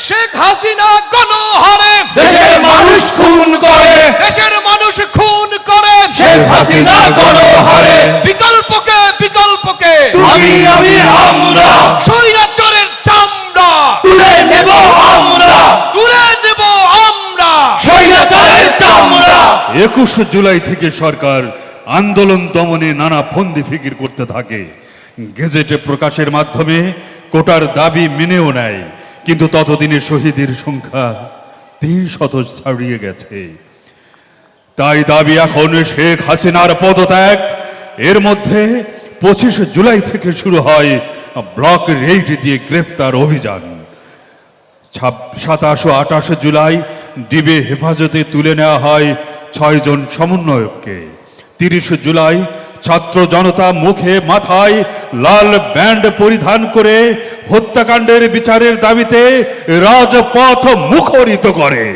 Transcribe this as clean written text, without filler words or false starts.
শেখ হাসিনা গণহারে দেশের মানুষ খুন করে, দেশের মানুষ খুন করে শেখ হাসিনা গণহারে বিকল্পকে আমি আমরা স্বৈরাচারের চামড়া তুলে নেব আমরা স্বৈরাচারের চামড়া। 21 জুলাই থেকে সরকার আন্দোলন দমনে নানা ফন্দি ফিকির করতে থাকে। গেজেটে প্রকাশের মাধ্যমে কোটার দাবি মেনেও নেয়, কিন্তু ততদিনে শহীদের সংখ্যা 300 ছাড়িয়ে গেছে। তাই দাবি এখন শেখ হাসিনার পদত্যাগ। এর মধ্যে 25 জুলাই থেকে শুরু হয় ব্লক রেড দিয়ে গ্রেফতার অভিযান। 27 ও 28 জুলাই ডিবে হেফাজতে তুলে নেওয়া হয় 6 জন সমন্বয়ককে। 30 জুলাই ছাত্র জনতা মুখে মাথায় লাল ব্যান্ড পরিধান করে হত্যাকাণ্ডের বিচারের দাবিতে রাজপথ মুখরিত করে।